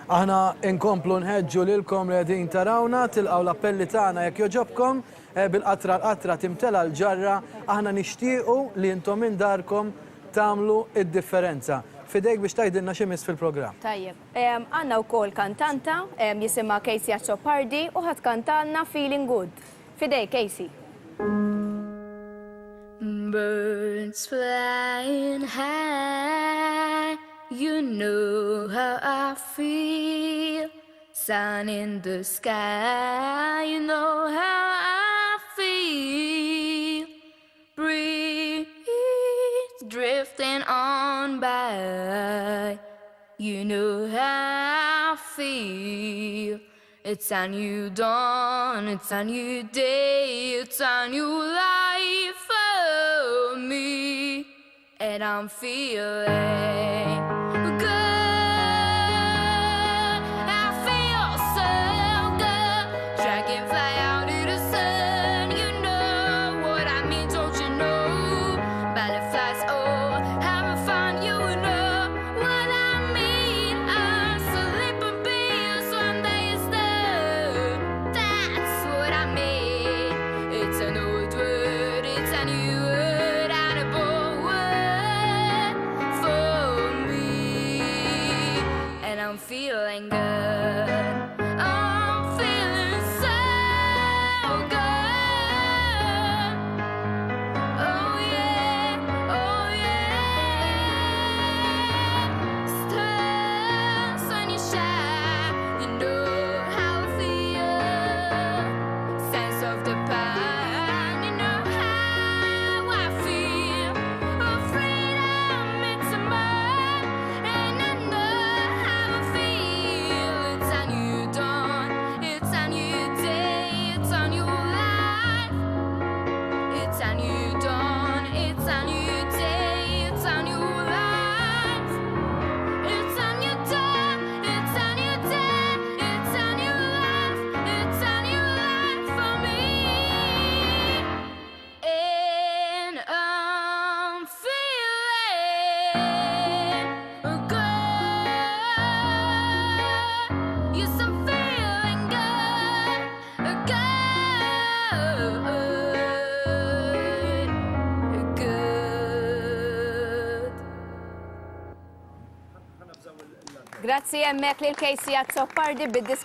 Aħna inkomplu nħeġġu lilkom li qegħdin tarawna tilqgħu l-appelli tagħna jekk joġobkom bil-qatra l-qatra timtela l-ġarra aħna nixtiequ li intom minn darkom tagħmlu id-differenza. Fidejk biex tgħidilna x'imiss fil-programm. Tajjeb. Għandna wkoll kantanta jisimha Casey Azzopardi u ħadd kantanna Feeling Good. Fidejk Casey. Birds flying high, you know how I feel. Sun in the sky, you know how I feel. Breeze drifting on by, you know how I feel. It's a new dawn, it's a new day, it's a new life for me, and I'm feeling good. I feel so good. Dragonfly out of the sun, you know what I mean, don't you know? Butterflies, oh, having fun, you know what I mean. I'm sleeping pills when they start. That's what I mean. It's an old word, it's a new word, and a bold word for me, and I'm feeling good. I'm feeling so good. Oh yeah, oh yeah. Stars when you shine, you know how I feel. Sense of the past, you know how I feel. Oh, freedom, it's a mine, and I know how I feel. It's a new dawn, it's a new day, it's a new life. It's a new dawn, it's a new day, it's a new life. It's a new dawn, it's a new day, it's a new life, it's a new life for me. And I'm feeling good. Yes, I'm feeling good, good. Grazzi hemmhekk lil Casey Azzopardi bid-disk